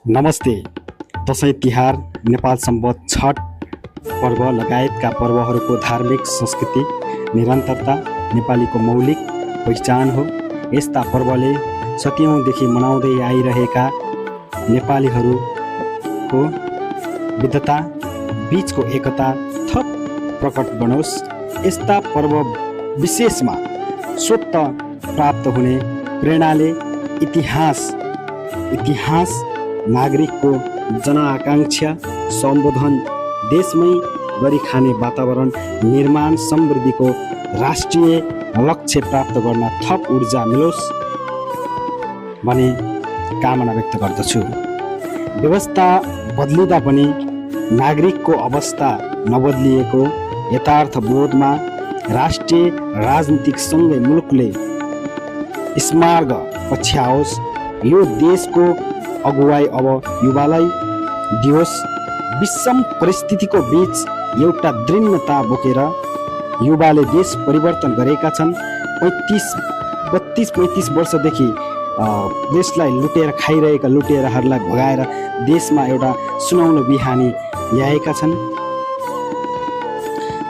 नमस्ते। दशैं तिहार नेपाल सम्बत छठ पर्व लगायतका पर्वहरूको धार्मिक संस्कृति निरन्तरता नेपालीको मौलिक पहिचान हो। यस्ता पर्वले सदियौँदेखि मनाउँदै आइरहेका नेपालीहरूको विविधता बीचको एकता थप प्रकट बनोस्। यस्ता पर्व विशेषमा स्वतः प्राप्त हुने प्रेरणाले इतिहास नागरिकको जनआकांक्षा सम्बोधन देशमै गरी खाने वातावरण निर्माण समृद्धिको राष्ट्रिय लक्ष्य प्राप्त गर्न थप ऊर्जा मिलोस् भन्ने कामना व्यक्त गर्दछु। व्यवस्था बदलिँदा पनि नागरिकको अवस्था नबदलिएको यथार्थ बोधमा राष्ट्रिय राजनीतिक सँगै मुलुकले स्मार्ग पछ्याओस्। यो देशको अगुवाई अब युवालाई दियोस्। विषम परिस्थितिको बीच एउटा दृढता बोकेर युवाले देश परिवर्तन गरेका छन्। 32-35 वर्षदेखि देशलाई लुटेर खाइरहेका लुटेराहरूलाई भगाएर देशमा एउटा सुनौलो बिहानी ल्याएका छन्।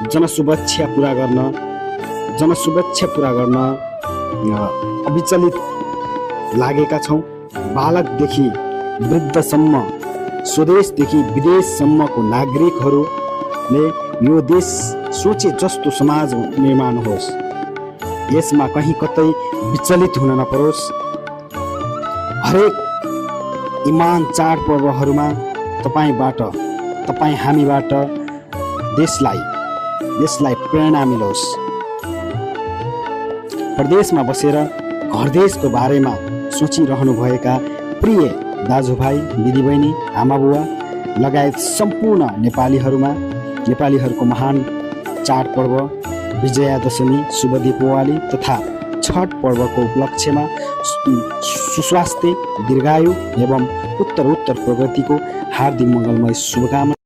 जनसुरक्षा पुरा गर्न अविचलित लागेका छौँ। बालकदेखि वृद्धसम्म स्वदेशदेखि विदेशसम्मको नागरिकहरूले यो देश सोचे जस्तो समाज निर्माण होस्। यसमा कहीँ कतै विचलित हुन नपरोस्। हरेक इमान चाडपर्वहरूमा हामीबाट देशलाई प्रेरणा मिलोस्। प्रदेशमा बसेर घर देशको बारेमा सोचिरहनुभएका प्रिय दाजुभाइ दिदीबहिनी आमाबुवा लगायत सम्पूर्ण नेपालीहरूको महान चाडपर्व विजयादशमी शुभ दीपावली तथा छठ पर्वको उपलक्ष्यमा सुस्वास्थ्य दीर्घायु एवं उत्तरोत्तर प्रगतिको हार्दिक मङ्गलमय शुभकामना।